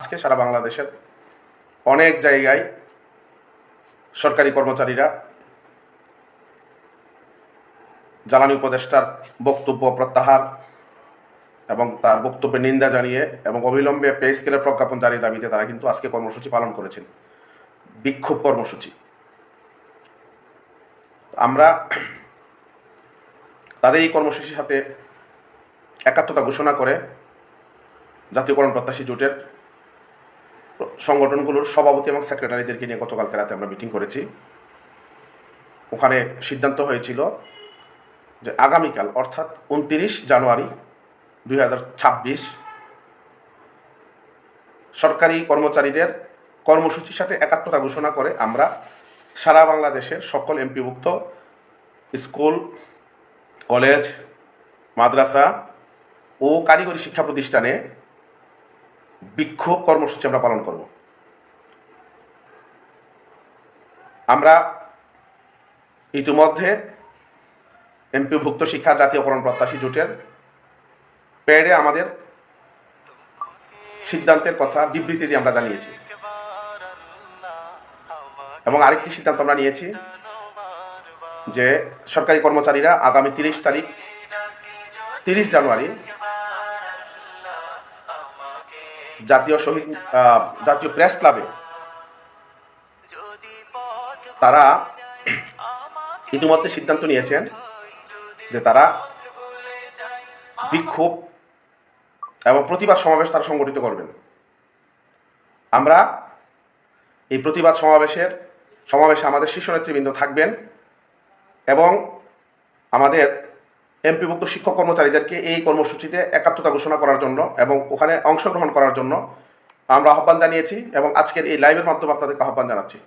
আজকে সারা বাংলাদেশের অনেক জায়গায় সরকারি কর্মচারীরা জ্বালানি উপদেষ্টার বক্তব্য প্রত্যাহার এবং তার বক্তব্যের নিন্দা জানিয়ে এবং অবিলম্বে পে স্কেলের প্রজ্ঞাপন জারির দাবিতে তারা কিন্তু আজকে কর্মসূচি পালন করেছেন, বিক্ষোভ কর্মসূচি। আমরা তাদের এই কর্মসূচির সাথে একাত্মতা ঘোষণা করে জাতীয়করণ প্রত্যাশী জোটের সংগঠনগুলোর সভাপতি এবং সেক্রেটারিদেরকে নিয়ে গতকালকে রাতে আমরা মিটিং করেছি। ওখানে সিদ্ধান্ত হয়েছিল যে আগামীকাল অর্থাৎ 29 জানুয়ারি 2026 সরকারি কর্মচারীদের কর্মসূচির সাথে একাত্মতা ঘোষণা করে আমরা সারা বাংলাদেশের সকল এমপিভুক্ত স্কুল, কলেজ, মাদ্রাসা ও কারিগরি শিক্ষা প্রতিষ্ঠানে বিক্ষোভ কর্মসূচি আমরা পালন করব। আমরা ইতিমধ্যে এমপিভুক্ত শিক্ষা জাতীয়করণ প্রত্যাশী জোটের প্যাডে আমাদের সিদ্ধান্তের কথা বিবৃতি দিয়ে আমরা জানিয়েছি এবং আরেকটি সিদ্ধান্ত আমরা নিয়েছি যে সরকারি কর্মচারীরা আগামী 30 জানুয়ারি জাতীয় প্রেস ক্লাবে তারা ইতিমধ্যে সিদ্ধান্ত নিয়েছেন যে তারা বিক্ষোভ এবং প্রতিবাদ সমাবেশ তারা সংগঠিত করবেন। আমরা এই প্রতিবাদ সমাবেশে আমাদের শীর্ষ নেতৃবৃন্দ থাকবেন এবং আমাদের এমপিভুক্ত শিক্ষক কর্মচারীদেরকে এই কর্মসূচিতে একাত্মতা ঘোষণা করার জন্য এবং ওখানে অংশগ্রহণ করার জন্য আমরা আহ্বান জানিয়েছি এবং আজকের এই লাইভের মাধ্যমে আপনাদেরকে আহ্বান জানাচ্ছি।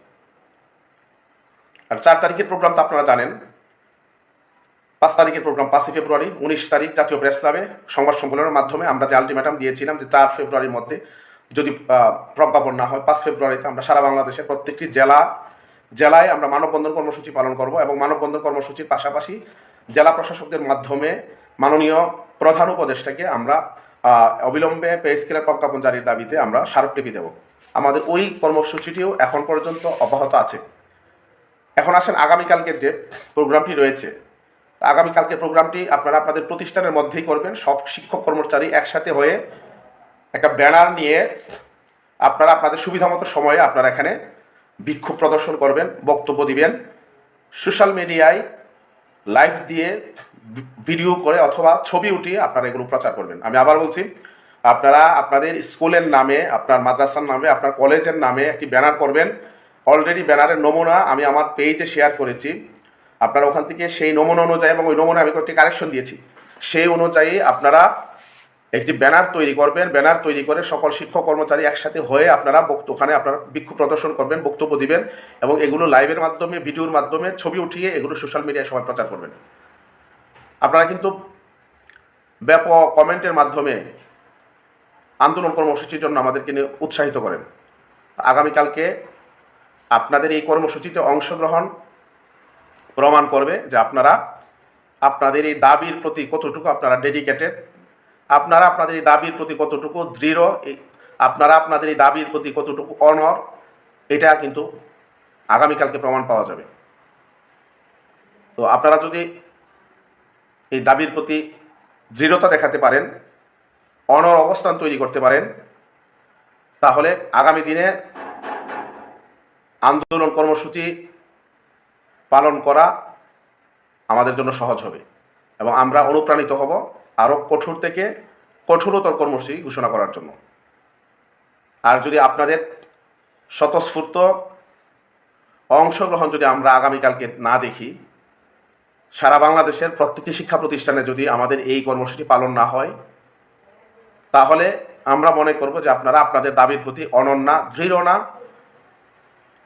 আর 4 তারিখের প্রোগ্রাম তো আপনারা জানেন। 5 তারিখের প্রোগ্রাম 5 ফেব্রুয়ারি, 19 তারিখ জাতীয় প্রেস ক্লাবে সংবাদ সম্মেলনের মাধ্যমে আমরা যে আলটিমেটাম দিয়েছিলাম যে 4 ফেব্রুয়ারির মধ্যে যদি প্রজ্ঞাপন না হয় 5 ফেব্রুয়ারিতে আমরা সারা বাংলাদেশের প্রত্যেকটি জেলায় আমরা মানববন্ধন কর্মসূচি পালন করব এবং মানববন্ধন কর্মসূচির পাশাপাশি জেলা প্রশাসকদের মাধ্যমে মাননীয় প্রধান উপদেষ্টাকে আমরা অবিলম্বে পে স্কেলের প্রজ্ঞাপন জারির দাবিতে আমরা স্মারকলিপি দেব। আমাদের ওই কর্মসূচিটিও এখন পর্যন্ত অব্যাহত আছে। এখন আসেন আগামীকালকের যে প্রোগ্রামটি রয়েছে, আগামীকালকের প্রোগ্রামটি আপনারা আপনাদের প্রতিষ্ঠানের মধ্যেই করবেন। সব শিক্ষক কর্মচারী একসাথে হয়ে একটা ব্যানার নিয়ে আপনারা আপনাদের সুবিধামতো সময়ে আপনারা এখানে বিক্ষোভ প্রদর্শন করবেন, বক্তব্য দিবেন, সোশ্যাল মিডিয়ায় লাইভ দিয়ে ভিডিও করে অথবা ছবি উঠিয়ে আপনারা এগুলো প্রচার করবেন। আমি আবার বলছি, আপনারা আপনাদের স্কুলের নামে, আপনার মাদ্রাসার নামে, আপনার কলেজের নামে একটি ব্যানার করবেন। অলরেডি ব্যানারের নমুনা আমি আমার পেজে শেয়ার করেছি। আপনারা ওখান থেকে সেই নমুনা অনুযায়ী এবং ওই নমুনা আমি কয়েকটি কারেকশন দিয়েছি, সেই অনুযায়ী আপনারা একটি ব্যানার তৈরি করবেন। ব্যানার তৈরি করে সকল শিক্ষক কর্মচারী একসাথে হয়ে আপনারা ওখানে আপনারা বিক্ষোভ প্রদর্শন করবেন, বক্তব্য দিবেন এবং এগুলো লাইভের মাধ্যমে, ভিডিওর মাধ্যমে ছবি উঠিয়ে এগুলো সোশ্যাল মিডিয়ায় সবাই প্রচার করবেন। আপনারা কিন্তু ব্যাপক কমেন্টের মাধ্যমে আন্দোলন কর্মসূচির জন্য আমাদেরকে নিয়ে উৎসাহিত করেন। আগামীকালকে আপনাদের এই কর্মসূচিতে অংশগ্রহণ প্রমাণ করবে যে আপনারা আপনাদের এই দাবির প্রতি কতটুকু আপনারা ডেডিকেটেড, আপনারা আপনাদের এই দাবির প্রতি কতটুকু দৃঢ়, আপনারা আপনাদের এই দাবির প্রতি কতটুকু অনর, এটা কিন্তু আগামীকালকে প্রমাণ পাওয়া যাবে। তো আপনারা যদি এই দাবির প্রতি দৃঢ়তা দেখাতে পারেন, অনর অবস্থান তৈরি করতে পারেন, তাহলে আগামী দিনে আন্দোলন কর্মসূচি পালন করা আমাদের জন্য সহজ হবে এবং আমরা অনুপ্রাণিত হব আরও কঠোর থেকে কঠোরতর কর্মসূচি ঘোষণা করার জন্য। আর যদি আপনাদের স্বতঃস্ফূর্ত অংশগ্রহণ যদি আমরা আগামীকালকে না দেখি, সারা বাংলাদেশের প্রত্যেকটি শিক্ষা প্রতিষ্ঠানে যদি আমাদের এই কর্মসূচি পালন না হয়, তাহলে আমরা মনে করব যে আপনারা আপনাদের দাবির প্রতি অনড় না, দৃঢ় না।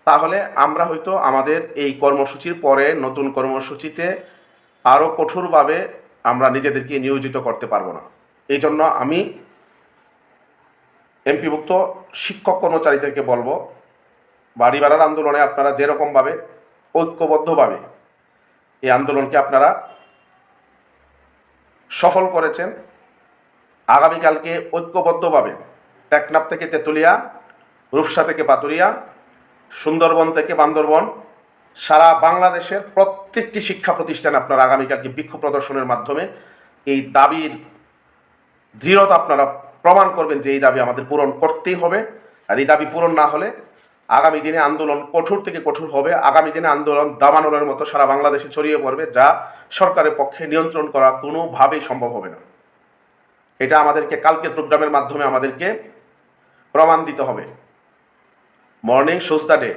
তাহলে আমরা হয়তো আমাদের এই কর্মসূচির পরে নতুন কর্মসূচিতে আরও কঠোরভাবে আমরা নিজেদেরকে নিয়োজিত করতে পারবো না। এই জন্য আমি এমপিভুক্ত শিক্ষক কর্মচারীদেরকে বলবো, বাড়ি ভাড়ার আন্দোলনে আপনারা যেরকমভাবে ঐক্যবদ্ধভাবে এই আন্দোলনকে আপনারা সফল করেছেন, আগামীকালকে ঐক্যবদ্ধভাবে টেকনাফ থেকে তেঁতুলিয়া, রূপসা থেকে পাতুরিয়া, সুন্দরবন থেকে বান্দরবন, সারা বাংলাদেশের প্রত্যেকটি শিক্ষা প্রতিষ্ঠানে আপনারা আগামীকালকে বিক্ষোভ প্রদর্শনের মাধ্যমে এই দাবির দৃঢ়তা আপনারা প্রমাণ করবেন যে এই দাবি আমাদের পূরণ করতেই হবে। আর এই দাবি পূরণ না হলে আগামী দিনে আন্দোলন কঠোর থেকে কঠোর হবে। আগামী দিনে আন্দোলন দাবানলের মতো সারা বাংলাদেশে ছড়িয়ে পড়বে, যা সরকারের পক্ষে নিয়ন্ত্রণ করা কোনোভাবেই সম্ভব হবে না। এটা আমাদেরকে কালকের প্রোগ্রামের মাধ্যমে আমাদেরকে প্রমাণ দিতে হবে। মর্নিং শুজ দ্য ডে,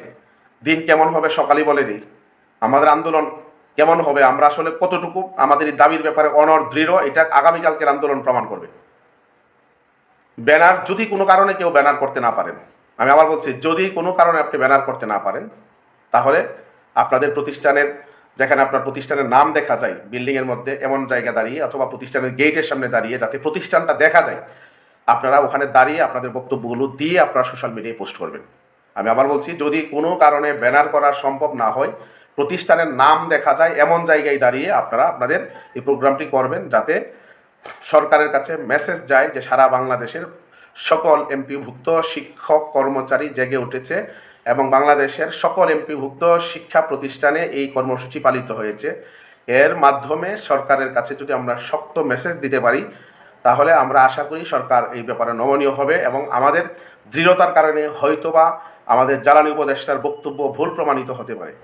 দিন কেমন হবে সকালই বলে দিই। আমাদের আন্দোলন কেমন হবে, আমরা আসলে কতটুকু আমাদের এই দাবির ব্যাপারে অনড় দৃঢ়, এটা আগামীকালকের আন্দোলন প্রমাণ করবে। ব্যানার যদি কোনো কারণে কেউ ব্যানার করতে না পারেন, আমি আবার বলছি, যদি কোনো কারণে আপনি ব্যানার করতে না পারেন, তাহলে আপনাদের প্রতিষ্ঠানের, যেখানে আপনার প্রতিষ্ঠানের নাম দেখা যায় বিল্ডিংয়ের মধ্যে, এমন জায়গা দাঁড়িয়ে অথবা প্রতিষ্ঠানের গেটের সামনে দাঁড়িয়ে, যাতে প্রতিষ্ঠানটা দেখা যায়, আপনারা ওখানে দাঁড়িয়ে আপনাদের বক্তব্যগুলো দিয়ে আপনারা সোশ্যাল মিডিয়ায় পোস্ট করবেন। আমি আবার বলছি, যদি কোনো কারণে ব্যানার করা সম্ভব না হয়, প্রতিষ্ঠানের নাম দেখা যায় এমন জায়গায় দাঁড়িয়ে আপনারা আপনাদের এই প্রোগ্রামটি করবেন, যাতে সরকারের কাছে মেসেজ যায় যে সারা বাংলাদেশের সকল এমপিভুক্ত শিক্ষক কর্মচারী জেগে উঠেছে এবং বাংলাদেশের সকল এমপিভুক্ত শিক্ষা প্রতিষ্ঠানে এই কর্মসূচি পালিত হয়েছে। এর মাধ্যমে সরকারের কাছে যদি আমরা শক্ত মেসেজ দিতে পারি, তাহলে আমরা আশা করি সরকার এই ব্যাপারে নমনীয় হবে এবং আমাদের দৃঢ়তার কারণে হয়তোবা আমাদের জ্বালানি উপদেষ্টার বক্তব্য ভুল প্রমাণিত হতে পারে।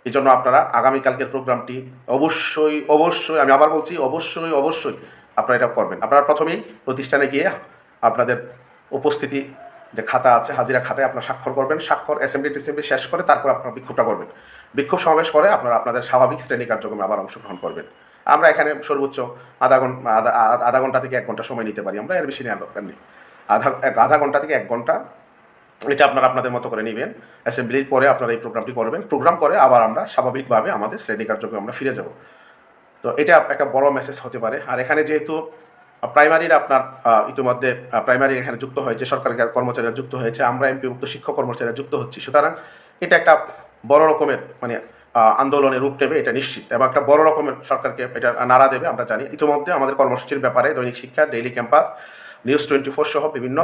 এই জন্য আপনারা আগামীকালকের প্রোগ্রামটি অবশ্যই অবশ্যই, আমি আবার বলছি, অবশ্যই অবশ্যই আপনারা এটা করবেন। আপনারা প্রথমেই প্রতিষ্ঠানে গিয়ে আপনাদের উপস্থিতি যে খাতা আছে, হাজিরা খাতায় আপনারা স্বাক্ষর করবেন। স্বাক্ষর অ্যাসেম্বলি শেষ করে তারপর আপনারা বিক্ষোভটা করবেন। বিক্ষোভ সমাবেশ করে আপনারা আপনাদের স্বাভাবিক শ্রেণী কার্যক্রমে আবার অংশগ্রহণ করবেন। আমরা এখানে সর্বোচ্চ আধা ঘন্টা থেকে 1 ঘন্টা সময় নিতে পারি, আমরা এর বেশি নেওয়ার দরকার নেই। আধা ঘন্টা থেকে 1 ঘন্টা এটা আপনারা আপনাদের মতো করে নেবেন। অ্যাসেম্বলির পরে আপনারা এই প্রোগ্রামটি করবেন। প্রোগ্রাম করে আবার আমরা স্বাভাবিকভাবে আমাদের শ্রেণী কার্যক্রমে আমরা ফিরে যাব। তো এটা একটা বড় মেসেজ হতে পারে। আর এখানে যেহেতু প্রাইমারির আপনার ইতিমধ্যে প্রাইমারি এখানে যুক্ত হয়েছে, সরকারি কর্মচারীরা যুক্ত হয়েছে, আমরা এমপিভুক্ত শিক্ষক কর্মচারীরা যুক্ত হচ্ছি, সুতরাং এটা একটা বড় রকমের আন্দোলনের রূপ নেবে, এটা নিশ্চিত, এবং একটা বড় রকমের সরকারকে এটা নাড়া দেবে। আমরা জানি ইতিমধ্যে আমাদের কর্মসূচির ব্যাপারে দৈনিক শিক্ষা, ডেইলি ক্যাম্পাস, নিউজ 24 সহ বিভিন্ন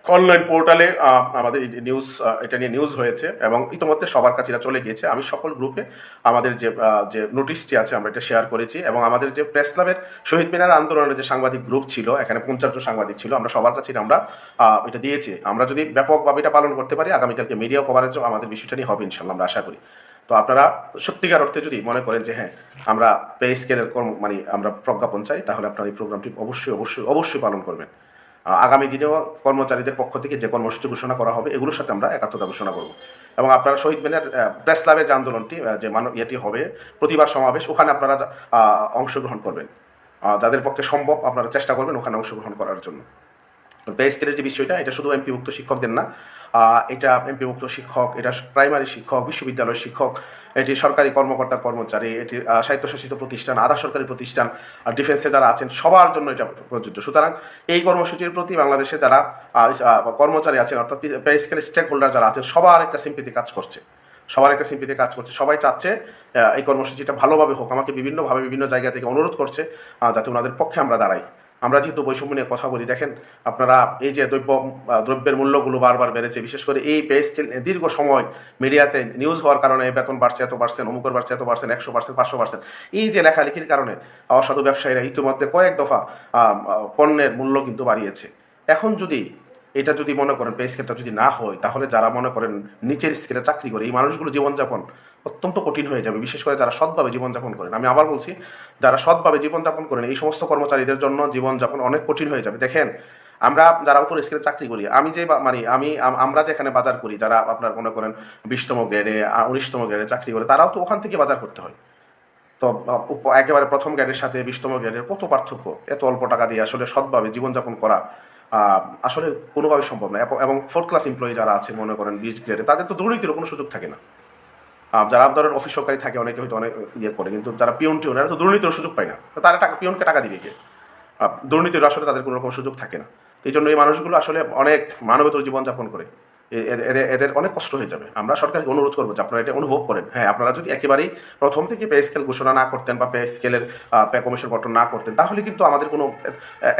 অনলাইন পোর্টালে আমাদের এটা নিয়ে নিউজ হয়েছে এবং ইতিমধ্যে সবার কাছে এটা চলে গিয়েছে। আমি সকল গ্রুপে আমাদের যে নোটিশটি আছে আমরা এটা শেয়ার করেছি এবং আমাদের যে প্রেস ক্লাবের শহীদ মিনার আন্দোলনের যে সাংবাদিক গ্রুপ ছিল, এখানে 50 জন সাংবাদিক ছিল, আমরা সবার কাছে আমরা এটা দিয়েছি। আমরা যদি ব্যাপকভাবে এটা পালন করতে পারি, আগামীকালকে মিডিয়া কভারেজও আমাদের বিষয়টা নিয়ে হবে ইনশাল্লাহ, আমরা আশা করি। তো আপনারা সত্যিকার অর্থে যদি মনে করেন যে হ্যাঁ আমরা পে স্কেলের আমরা প্রজ্ঞাপন চাই, তাহলে আপনারা এই প্রোগ্রামটি অবশ্যই অবশ্যই অবশ্যই পালন করবেন। আগামী দিনেও কর্মচারীদের পক্ষ থেকে যে কর্মসূচি ঘোষণা করা হবে, এগুলোর সাথে আমরা একাত্মতা ঘোষণা করব। এবং আপনারা শহীদ মিনার প্রেস ক্লাবের যে আন্দোলনটি, যে ইয়েটি হবে প্রতিবাদ সমাবেশ, ওখানে আপনারা অংশগ্রহণ করবেন। যাদের পক্ষে সম্ভব আপনারা চেষ্টা করবেন ওখানে অংশগ্রহণ করার জন্য। পে স্কেলের যে বিষয়টা, এটা শুধু এমপিভুক্ত শিক্ষকদের না, এটা এমপিভুক্ত শিক্ষক, এটা প্রাইমারি শিক্ষক, বিশ্ববিদ্যালয়ের শিক্ষক, এটি সরকারি কর্মকর্তা কর্মচারী, এটি স্বায়ত্তশাসিত প্রতিষ্ঠান, আধা সরকারি প্রতিষ্ঠান, আর ডিফেন্সে যারা আছেন সবার জন্য এটা প্রযোজ্য। সুতরাং এই কর্মসূচির প্রতি বাংলাদেশে যারা কর্মচারী আছেন, অর্থাৎ পে স্কেল স্টেক হোল্ডার যারা আছেন, সবার একটা সিম্পিতি কাজ করছে, সবাই চাচ্ছে এই কর্মসূচিটা ভালোভাবে হোক। আমাকে বিভিন্নভাবে বিভিন্ন জায়গা থেকে অনুরোধ করছে যাতে ওনাদের পক্ষে আমরা দাঁড়াই। আমরা যেহেতু বৈষম্য নিয়ে কথা বলি, দেখেন আপনারা এই যে দ্রব্যের মূল্যগুলো বারবার বেড়েছে, বিশেষ করে এই পে স্কেল দীর্ঘ সময় মিডিয়াতে নিউজ হওয়ার কারণে বেতন বাড়ছে এত পার্সেন্ট, অমুকের বাড়ছে এত পার্সেন্ট, 100%, 500%, এই যে লেখালেখির কারণে অসাধু ব্যবসায়ীরা ইতিমধ্যে কয়েক দফা পণ্যের মূল্য কিন্তু বাড়িয়েছে। এখন এটা যদি মনে করেন পে স্কেলটা যদি না হয়, তাহলে যারা মনে করেন নিচের স্কেলে চাকরি করে, এই মানুষগুলো জীবনযাপন অত্যন্ত কঠিন হয়ে যাবে, বিশেষ করে যারা সৎভাবে জীবনযাপন করেন। আমি আবার বলছি, যারা সৎভাবে জীবনযাপন করেন, এই সমস্ত কর্মচারীদের জন্য জীবনযাপন অনেক কঠিন হয়ে যাবে। দেখেন আমরা যারা উপর স্কেলে চাকরি করি, আমরা যেখানে বাজার করি, যারা আপনার মনে করেন 20তম গ্রেডে 19তম গ্রেডে চাকরি করে, তারাও তো ওখান থেকে বাজার করতে হয়। তো একেবারে প্রথম গ্রেডের সাথে 20তম গ্রেডের কত পার্থক্য! এত অল্প টাকা দিয়ে আসলে সৎভাবে জীবনযাপন করা আসলে কোনোভাবে সম্ভব না। এবং 4th ক্লাস এমপ্লয়ি যারা আছে মনে করেন 20 গ্রেডে, তাদের তো দুর্নীতির কোনো সুযোগ থাকে না। যারা ধরেন অফিস সরকারি থাকে, অনেকে হয়তো অনেক করে, কিন্তু যারা পিওন এরা তো দুর্নীতির সুযোগ পায় না। তো তারা পিওনকে টাকা দিবে কে? দুর্নীতির আসলে তাদের কোনো রকম সুযোগ থাকে না। এই জন্য এই মানুষগুলো আসলে অনেক মানবেতর জীবনযাপন করে। এদের অনেক কষ্ট হয়ে যাবে। আমরা সরকারকে অনুরোধ করবো যে আপনারা এটা অনুভব করেন। হ্যাঁ, আপনারা যদি একেবারেই প্রথম থেকে পে স্কেল ঘোষণা না করতেন বা পে স্কেলের পে কমিশন গঠন না করতেন, তাহলে কিন্তু আমাদের কোনো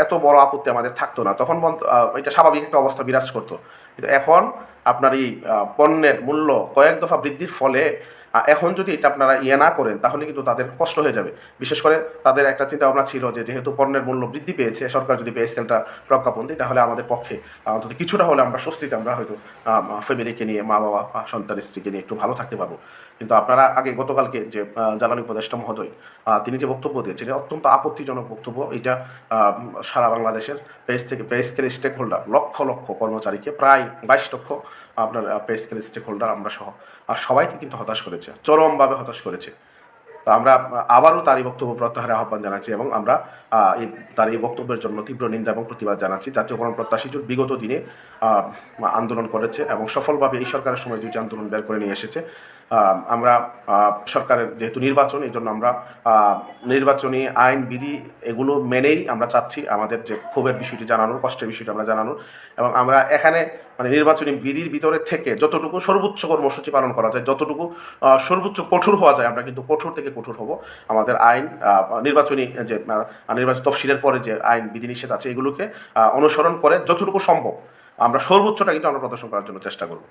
এত বড় আপত্তি আমাদের থাকতো না, তখন এটা স্বাভাবিক একটা অবস্থা বিরাজ করতো। কিন্তু এখন আপনার এই পণ্যের মূল্য কয়েক দফা বৃদ্ধির ফলে এখন যদি এটা আপনারা না করেন, তাহলে কিন্তু তাদের কষ্ট হয়ে যাবে। বিশেষ করে তাদের একটা চিন্তা ভাবনা ছিল যে যেহেতু পণ্যের মূল্য বৃদ্ধি পেয়েছে, সরকার যদি পে স্কেলটা প্রজ্ঞাপন দেয়, তাহলে আমাদের পক্ষে অন্তত কিছুটা হলে আমরা স্বস্তিতে আমরা হয়তো ফ্যামিলিকে নিয়ে, মা বাবা সন্তান স্ত্রীকে নিয়ে একটু ভালো থাকতে পারবো। কিন্তু আপনারা আগে গতকালকে যে জ্বালানি উপদেষ্টা মহোদয় তিনি যে বক্তব্য দিয়েছিলেন, অত্যন্ত আপত্তিজনক বক্তব্য। এটা সারা বাংলাদেশের pay scale stake holder lakh lakh কর্মচারীকে, প্রায় 22 লক্ষ আপনার পে স্কেল স্টেক হোল্ডার আমরা সহ আর সবাইকে কিন্তু হতাশ করেছে, চরমভাবে হতাশ করেছে। তো আমরা আবারও তার এই বক্তব্য প্রত্যাহারের আহ্বান জানাচ্ছি এবং আমরা তার এই বক্তব্যের জন্য তীব্র নিন্দা এবং প্রতিবাদ জানাচ্ছি। জাতীয়করণ প্রত্যাশী জোট বিগত দিনে আন্দোলন করেছে এবং সফলভাবে এই সরকারের সময় 2টি আন্দোলন বের করে নিয়ে এসেছে। আমরা সরকারের যেহেতু নির্বাচন, এই জন্য আমরা নির্বাচনী আইন বিধি এগুলো মেনেই আমরা চাচ্ছি আমাদের যে ক্ষোভের বিষয়টি জানানোর, কষ্টের বিষয়টি আমরা জানানোর। এবং আমরা এখানে মানে নির্বাচনী বিধির ভিতরে থেকে যতটুকু সর্বোচ্চ কর্মসূচি পালন করা যায়, যতটুকু সর্বোচ্চ কঠোর হওয়া যায়, আমরা কিন্তু কঠোর থেকে কঠোর হব। আমাদের আইন নির্বাচনী যে নির্বাচন তফসিলের পরে যে আইন বিধিনিষেধ আছে, এগুলোকে অনুসরণ করে যতটুকু সম্ভব আমরা সর্বোচ্চটা কিন্তু আমরা প্রদর্শন করার জন্য চেষ্টা করব।